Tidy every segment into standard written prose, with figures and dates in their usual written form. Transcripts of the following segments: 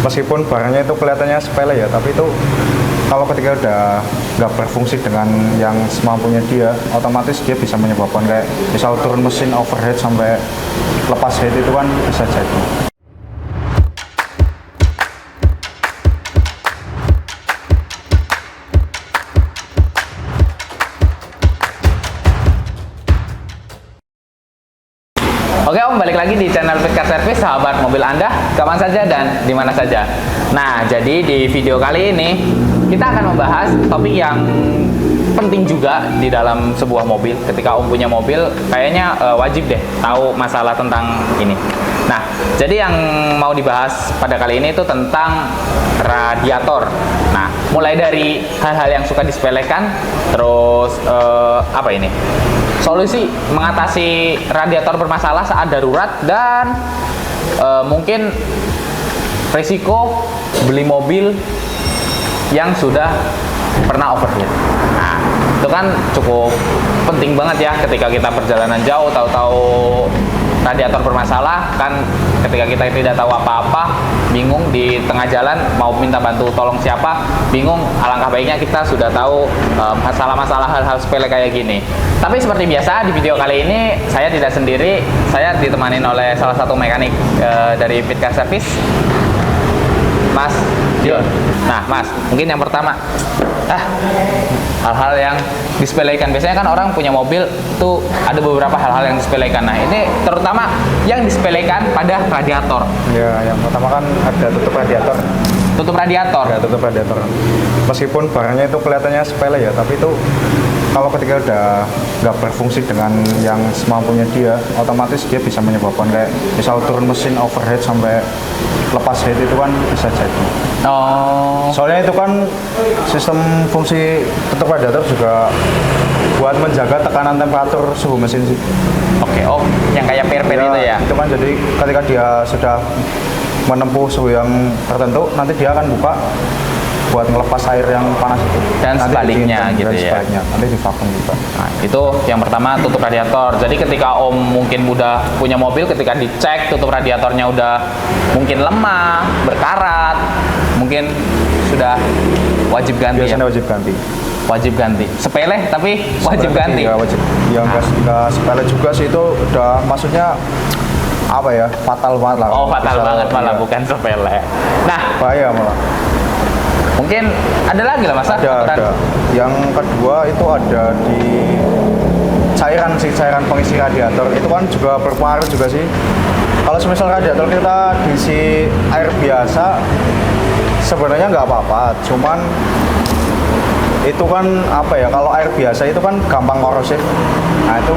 Meskipun barangnya itu kelihatannya sepele ya, tapi itu kalau ketika udah nggak berfungsi dengan yang semampunya dia, otomatis dia bisa menyebabkan kayak misal turun mesin overheat sampai lepas head, itu kan bisa jadi. Oke Om, balik lagi di channel Fitcar Service, sahabat mobil Anda, kapan saja dan di mana saja. Nah, jadi di video kali ini kita akan membahas topik yang penting juga di dalam sebuah mobil. Ketika Om punya mobil, kayaknya wajib deh tahu masalah tentang ini. Nah, jadi yang mau dibahas pada kali ini itu tentang radiator. Nah, mulai dari hal-hal yang suka disepelekan, terus apa ini? Solusi mengatasi radiator bermasalah saat darurat, dan mungkin risiko beli mobil yang sudah pernah overheat. Nah, itu kan cukup penting banget ya ketika kita perjalanan jauh, tahu-tahu radiator bermasalah, kan ketika kita tidak tahu apa-apa, bingung di tengah jalan mau minta bantu tolong siapa, bingung. Alangkah baiknya kita sudah tahu masalah-masalah hal-hal sepele kayak gini. Tapi seperti biasa di video kali ini saya tidak sendiri, saya ditemani oleh salah satu mekanik dari Fitcar Service, Mas Dion. Nah Mas, mungkin yang pertama, hal-hal yang disepelekan. Biasanya kan orang punya mobil tuh ada beberapa hal-hal yang disepelekan. Nah, ini terutama yang disepelekan pada radiator. Ya, yang pertama kan ada tutup radiator. Tutup radiator. Ya, tutup radiator. Meskipun barangnya itu kelihatannya sepele ya, tapi itu kalau ketika udah nggak berfungsi dengan yang semampunya dia, otomatis dia bisa menyebabkan kayak misal turun mesin overheat sampai lepas head, itu kan bisa jadi. Oh. Soalnya itu kan sistem fungsi tutup radiator juga buat menjaga tekanan temperatur suhu mesin sih. Oke, oh, yang kayak perpet itu ya? Itu kan jadi ketika dia sudah menempuh suhu yang tertentu, nanti dia akan buka buat ngelepas air yang panas itu. Dan nanti sebaliknya gitu dan ya? Sebaliknya, nanti di vakum juga. Nah, itu yang pertama, tutup radiator. Jadi ketika Om mungkin udah punya mobil, ketika dicek tutup radiatornya udah mungkin lemah, berkarat, mungkin sudah wajib ganti. Biasanya ya? wajib ganti. Wajib ganti. Sepele tapi wajib ganti. Ya, wajib. Yang nggak sepele juga sih, itu udah maksudnya apa ya, fatal banget lah. Oh, fatal banget malah, iya. bukan sepele. Nah, Bahaya malah. mungkin ada lagi lah Mas. Ada. Yang kedua itu ada di cairan sih, cairan pengisi radiator. Itu kan juga berpengaruh juga sih. Kalau semisal radiator kita diisi air biasa, sebenarnya nggak apa-apa. Cuman itu kan apa ya, kalau air biasa itu kan gampang korosif. Nah, itu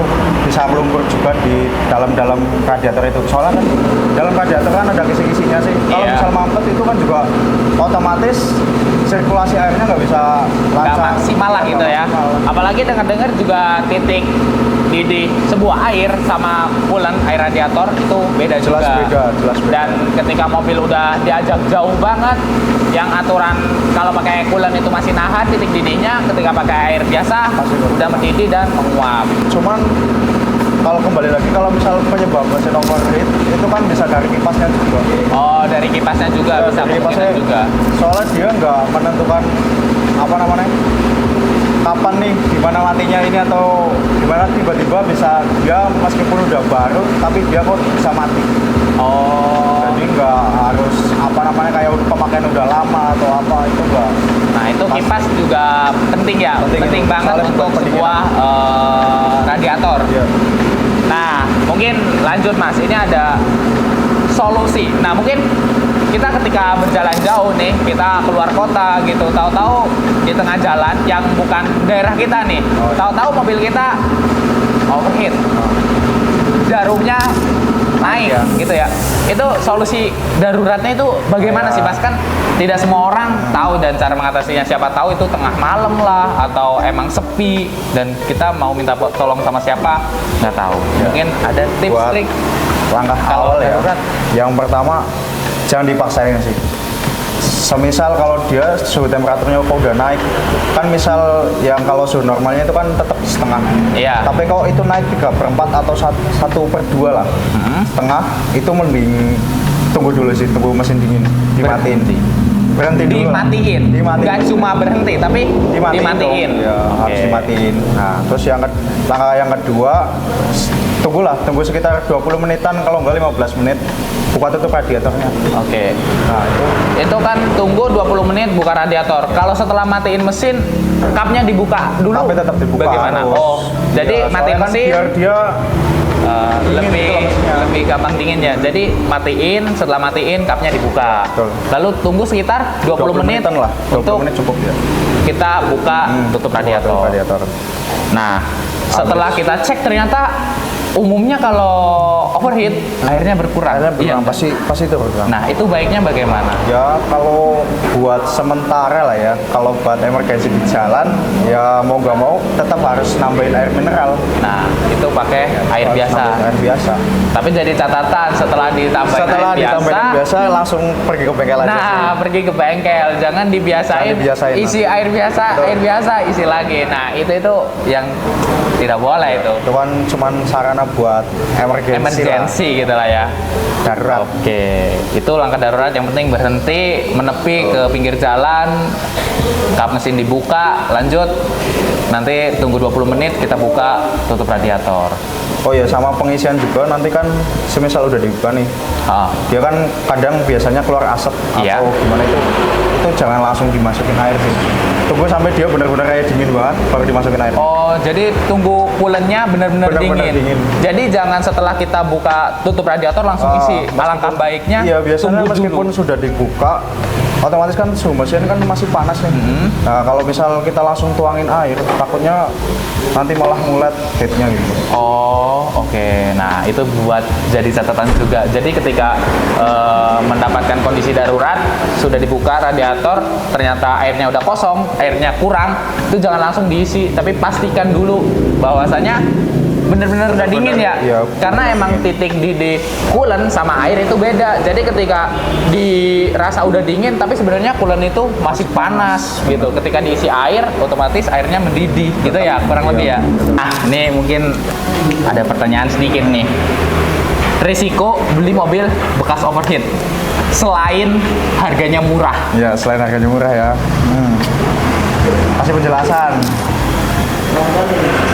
bisa melumpur juga di dalam radiator itu. Soalnya kan dalam radiator kan ada kisi-kisinya sih. Kalau misal mampet itu kan juga otomatis sirkulasi airnya nggak bisa lancar. Nggak maksimal lah gitu ya. Apalagi dengar-dengar juga titik di sebuah air sama coolant air radiator itu beda Jelas juga. beda. Dan ketika mobil udah diajak jauh banget, yang aturan kalau pakai coolant itu masih nahan titik didihnya, ketika pakai air biasa udah mendidih dan menguap. Cuman kalau kembali lagi, kalau misal penyebab mesin overheat itu kan bisa dari kipasnya juga. Oh, dari kipasnya juga bisa dari kemungkinan juga. Soalnya dia nggak menentukan apa namanya, kapan nih gimana matinya ini, atau gimana tiba-tiba bisa dia meskipun udah baru tapi dia kok bisa mati. Oh. Jadi nggak harus apa namanya kayak pemakaian udah lama atau apa, itu enggak. Nah, itu kipas juga penting ya, penting banget untuk sebuah radiator. Iya. Nah, mungkin lanjut Mas, ini ada solusi. Nah, mungkin kita ketika berjalan jauh nih, kita keluar kota gitu, tahu-tahu di tengah jalan yang bukan daerah kita nih, tahu-tahu mobil kita overheat, jarumnya naik gitu ya. Itu solusi daruratnya itu bagaimana sih Mas? Kan tidak semua orang tahu, dan cara mengatasinya siapa tahu itu tengah malam lah, atau emang sepi dan kita mau minta tolong sama siapa nggak tahu. Mungkin ada tips trik langkah kalau awal ya. darurat. Yang pertama, jangan dipaksain sih. Semisal kalau dia suhu temperaturnya kok udah naik, kan misal yang kalau suhu normalnya itu kan tetap setengah. Iya. Tapi kalau itu naik 3/4 atau 1/2 lah, setengah, itu mending tunggu dulu sih, tunggu mesin dingin dimatiin. Berhenti dulu. Dimatiin. Nggak cuma berhenti, tapi dimatiin. Ya, harus dimatiin. Nah, terus langkah yang kedua, tunggu sekitar 20 menitan, kalau enggak 15 menit. Buka tutup radiatornya. Oke. Nah, itu kan tunggu 20 menit buka radiator. Kalau setelah matiin mesin, kapnya dibuka dulu. Kapnya tetap dibuka. Bagaimana? Harus. Oh, jadi matiin kan mesin biar dia lebih gampang dinginnya. Jadi matiin, setelah matiin kapnya dibuka. Betul. Lalu tunggu sekitar 20 menit lah. 20 untuk menit cukup ya. kita buka tutup radiator. Nah, setelah kita cek ternyata umumnya kalau overheat airnya berkurang. Iya, pasti itu berkurang. Nah, itu baiknya bagaimana? Ya kalau buat sementara lah ya, kalau buat emergency di jalan, ya mau nggak mau tetap harus nambahin air mineral. Nah, itu pakai air biasa. Air biasa. Tapi jadi catatan setelah ditambahin air biasa, langsung pergi ke bengkel aja. Nah, pergi ke bengkel, jangan dibiasain isi air biasa, isi lagi. Nah, itu yang tidak boleh itu. Itu kan cuman sarana buat emergency gitu lah ya. Darurat. Oke, itu langkah darurat. Yang penting berhenti, menepi ke pinggir jalan, kap mesin dibuka, lanjut. Nanti tunggu 20 menit, kita buka, tutup radiator. Oh ya, sama pengisian juga nanti kan semisal udah dibuka nih. Dia kan kadang biasanya keluar asap atau gimana itu jangan langsung dimasukin air sih. Tunggu sampai dia benar-benar kayak dingin banget baru dimasukin air. Oh, jadi tunggu coolant-nya benar-benar dingin. Jadi jangan setelah kita buka tutup radiator langsung isi. Alangkah baiknya iya, biasanya tunggu meskipun dulu. sudah dibuka, otomatis kan suhu mesin kan masih panas nih. Nah, kalau misal kita langsung tuangin air, takutnya nanti malah ngulet heatnya gitu. Oh, oke. Nah, itu buat jadi catatan juga. Jadi ketika mendapatkan kondisi darurat, sudah dibuka radiator, ternyata airnya udah kosong, airnya kurang, itu jangan langsung diisi, tapi pastikan dulu bahwasanya bener-bener udah dingin ya. Iya, Karena emang titik di coolant sama air itu beda. Jadi ketika dirasa udah dingin tapi sebenarnya coolant itu masih panas gitu. Ketika diisi air, otomatis airnya mendidih gitu ya, kurang lebih ya. Nah, ini mungkin ada pertanyaan sedikit nih. Risiko beli mobil bekas overheat selain harganya murah. Ya, selain harganya murah ya. Kasih penjelasan.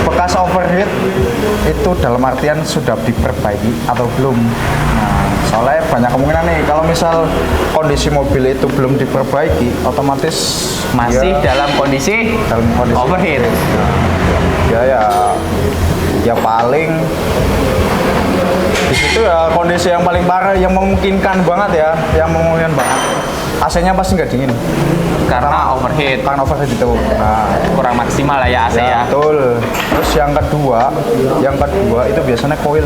Bekas overheat itu dalam artian sudah diperbaiki atau belum. Nah, soalnya banyak kemungkinan nih kalau misal kondisi mobil itu belum diperbaiki, otomatis masih dalam kondisi overheat. Ya paling di situ ya kondisi yang paling parah, yang memungkinkan banget ya, AC-nya pasti nggak dingin karena overheat itu. Nah, kurang maksimal lah ya AC ya. Betul. Terus yang kedua itu biasanya koil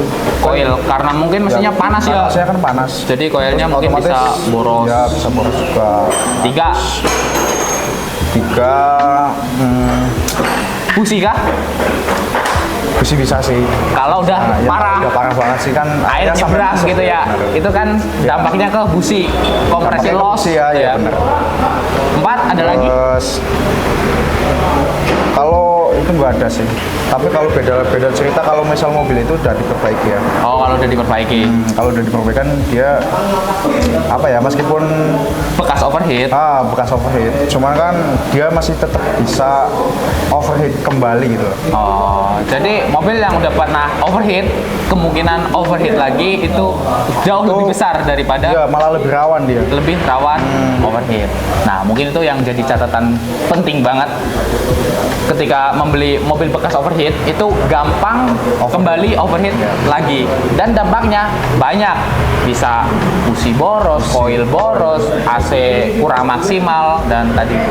karena mungkin mesinnya panas ya. Mesinnya kan panas. Jadi koilnya mungkin bisa boros. Ya, bisa boros juga. Tiga. Busi kah? Busi bisa sih. Kalau udah parah. Udah parah banget sih kan. Air nyebrang gitu ya. Bener. Itu kan dampaknya ke busi, kompresi loss. Ya. Benar. 4 ada lagi. Kalau itu nggak ada sih. Tapi kalau beda cerita kalau misal mobil itu udah diperbaiki ya. Oh, kalau udah diperbaiki. Kalau udah diperbaiki kan dia meskipun bekas overheat. Bekas overheat. Cuman kan dia masih tetap bisa overheat kembali gitu. Oh, jadi mobil yang udah pernah overheat, kemungkinan overheat lagi itu jauh lebih besar daripada. Iya, malah lebih rawan dia. Lebih rawan overheat. Nah, mungkin itu yang jadi catatan penting banget ketika membeli mobil bekas overheat, itu gampang kembali overheat lagi, dan dampaknya banyak, bisa busi boros, koil boros, AC kurang maksimal, dan tadi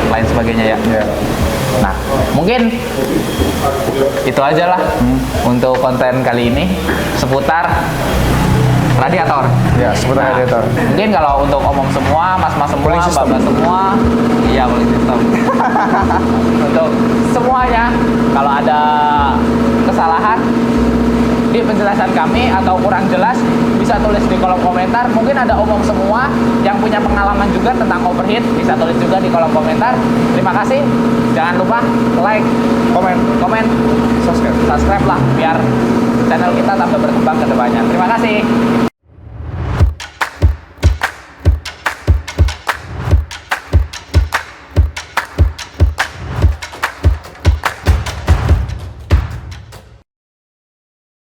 lain sebagainya ya. Nah, mungkin itu aja lah untuk konten kali ini seputar radiator. Ya, seputar radiator. Mungkin kalau untuk omong semua, mas-mas semua, mbak-mbak semua, iya cooling system. Untuk semuanya, kalau ada kesalahan di penjelasan kami atau kurang jelas, bisa tulis di kolom komentar. Mungkin ada omong semua yang punya pengalaman juga tentang overheat, bisa tulis juga di kolom komentar. Terima kasih. Jangan lupa like, komen, subscribe lah biar channel kita tambah berkembang ke depannya. Terima kasih.